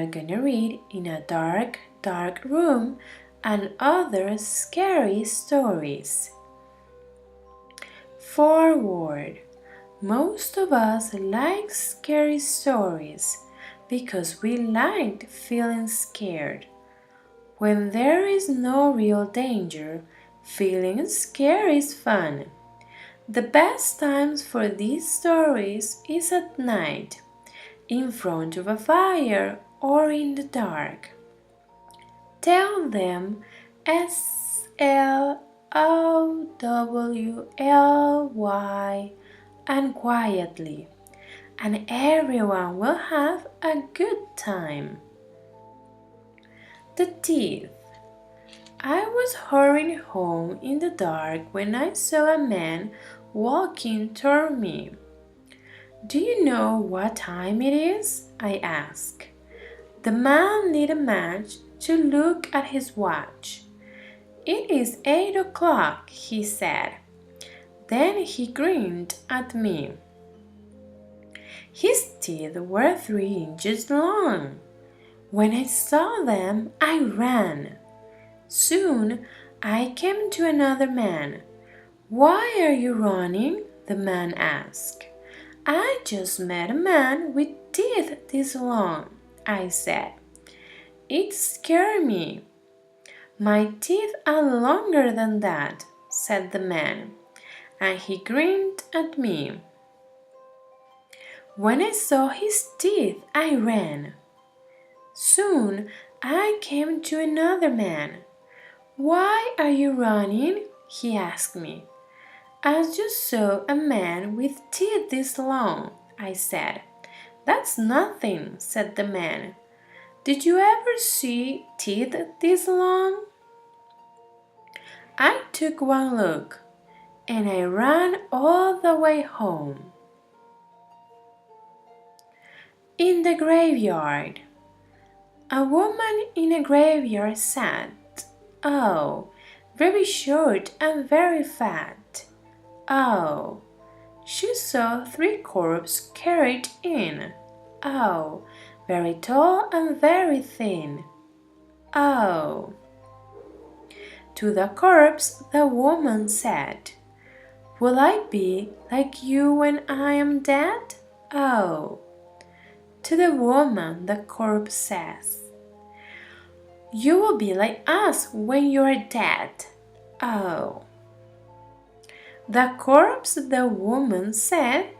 are gonna read in a dark, dark room and other scary stories. Forward. Most of us like scary stories because we like feeling scared. When there is no real danger, feeling scared is fun. The best times for these stories is at night, in front of a fire or in the dark. Tell them slowly and quietly, and everyone will have a good time. The teeth. I was hurrying home in the dark when I saw a man walking toward me. Do you know what time it is? I asked. The man lit a match to look at his watch. It is 8 o'clock, he said. Then he grinned at me. His teeth were 3 inches long. When I saw them, I ran. Soon I came to another man. Why are you running? The man asked. I just met a man with teeth this long, I said. It scared me. My teeth are longer than that, said the man, and he grinned at me. When I saw his teeth, I ran. Soon I came to another man. Why are you running? He asked me. I just saw a man with teeth this long, I said. That's nothing, said the man. Did you ever see teeth this long? I took one look, and I ran all the way home. In the graveyard. A woman in a graveyard sat. Oh, very short and very fat. Oh, she saw 3 corpses carried in. Oh, very tall and very thin. Oh. To the corpse the woman said, Will I be like you when I am dead? Oh. To the woman the corpse says, You will be like us when you are dead. Oh. The corpse the woman said,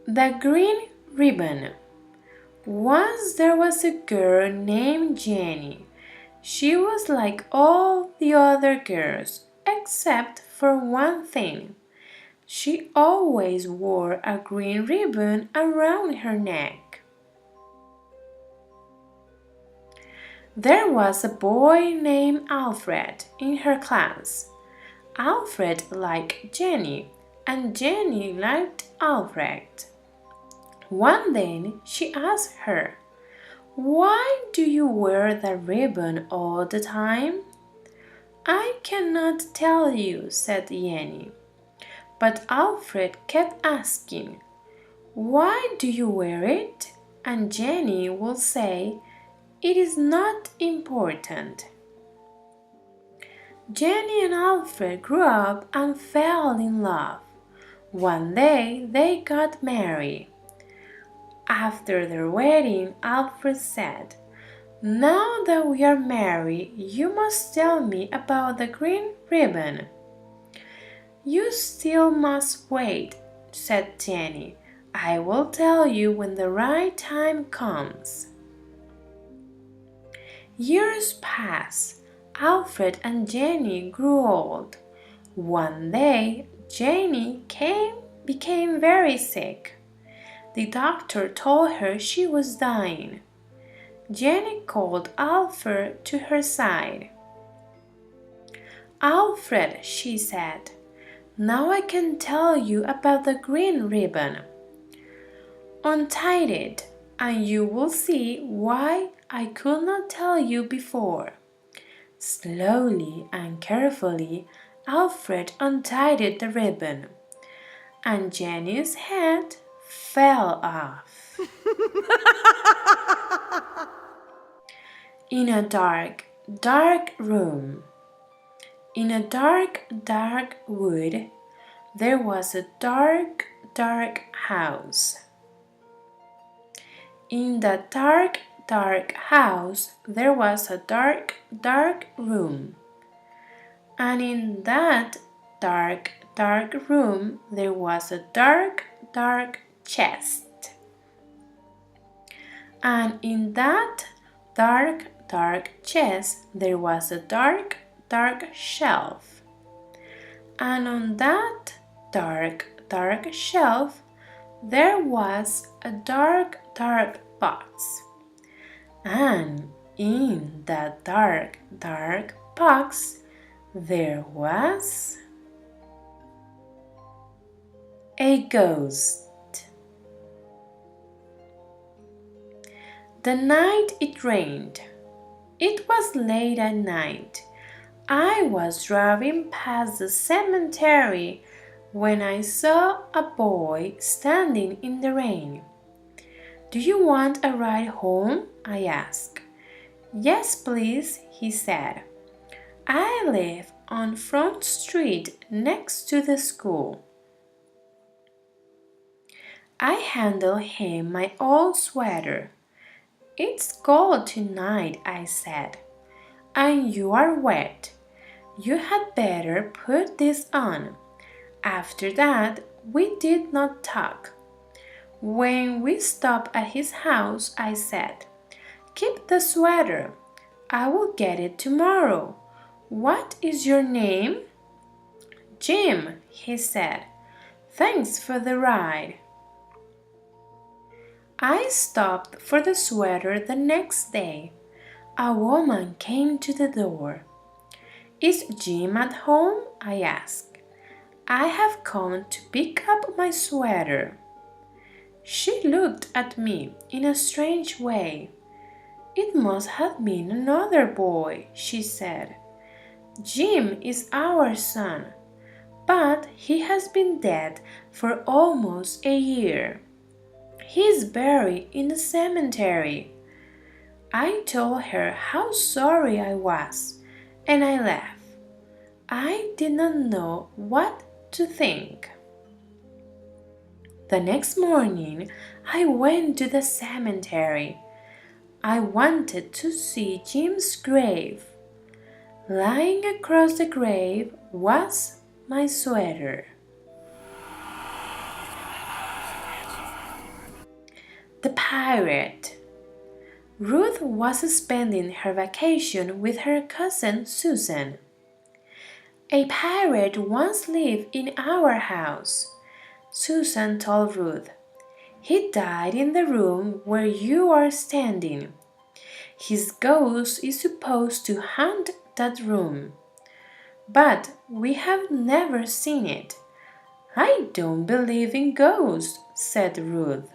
The green ribbon. Once there was a girl named Jenny. She was like all the other girls, except for one thing. She always wore a green ribbon around her neck. There was a boy named Alfred in her class. Alfred liked Jenny, and Jenny liked Alfred. One day she asked her, Why do you wear the ribbon all the time? I cannot tell you, said Jenny. But Alfred kept asking, Why do you wear it? And Jenny will say, It is not important. Jenny and Alfred grew up and fell in love. One day they got married. After their wedding, Alfred said, Now that we are married, you must tell me about the green ribbon. You still must wait, said Jenny. I will tell you when the right time comes. Years passed. Alfred and Jenny grew old. One day, Jenny became very sick. The doctor told her she was dying. Jenny called Alfred to her side. Alfred, she said, now I can tell you about the green ribbon. Untie it, and you will see why I could not tell you before. Slowly and carefully, Alfred untied the ribbon. and Jenny's head fell off. In a dark, dark room, in a dark, dark wood, there was a dark, dark house. In that dark, dark house, there was a dark, dark room. And in that dark, dark room, there was a dark, dark chest. And in that dark, dark chest, there was a dark, dark shelf. And on that dark, dark shelf, there was a dark, dark box. And in that dark, dark box, there was a ghost. The night it rained. It was late at night. I was driving past the cemetery when I saw a boy standing in the rain. "Do you want a ride home?" I asked. "Yes, please," he said. "I live on Front Street next to the school." I handed him my old sweater. "It's cold tonight," I said, "and you are wet. You had better put this on." After that, we did not talk. When we stopped at his house, I said, "Keep the sweater. I will get it tomorrow. What is your name?" "Jim," he said. "Thanks for the ride." I stopped for the sweater the next day. A woman came to the door. "Is Jim at home?" I asked. "I have come to pick up my sweater." She looked at me in a strange way. "It must have been another boy," she said. "Jim is our son, but he has been dead for almost a year. He's buried in the cemetery." I told her how sorry I was, and I laughed. I did not know what to think. The next morning, I went to the cemetery. I wanted to see Jim's grave. Lying across the grave was my sweater. The pirate. Ruth was spending her vacation with her cousin Susan. "A pirate once lived in our house," Susan told Ruth. "He died in the room where you are standing. His ghost is supposed to haunt that room. But we have never seen it." "I don't believe in ghosts," said Ruth.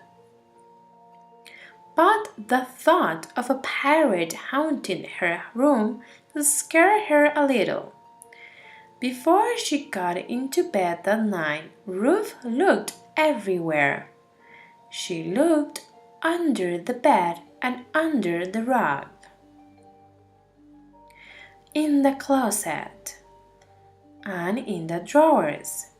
But the thought of a pirate haunting her room scared her a little. Before she got into bed that night, Ruth looked everywhere. She looked under the bed and under the rug, in the closet, and in the drawers,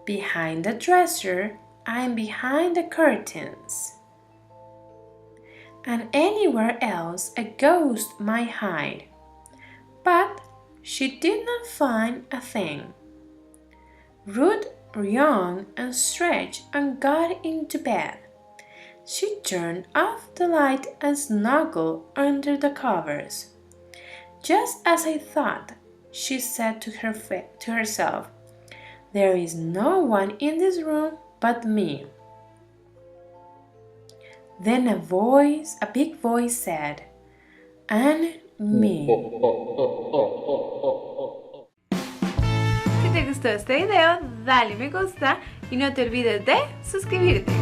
behind the dresser and behind the curtains, and anywhere else a ghost might hide. But she did not find a thing. Ruth yawned and stretched and got into bed. She turned off the light and snuggled under the covers. "Just as I thought," she said to herself. "There is no one in this room but me." Then a big voice said, "And me." Si te gustó este video, dale me gusta y no te olvides de suscribirte.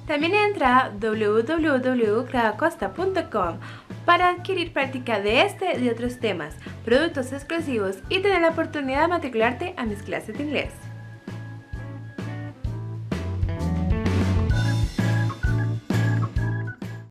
También entra a www.claudacosta.com para adquirir práctica de este y de otros temas, productos exclusivos y tener la oportunidad de matricularte a mis clases de inglés.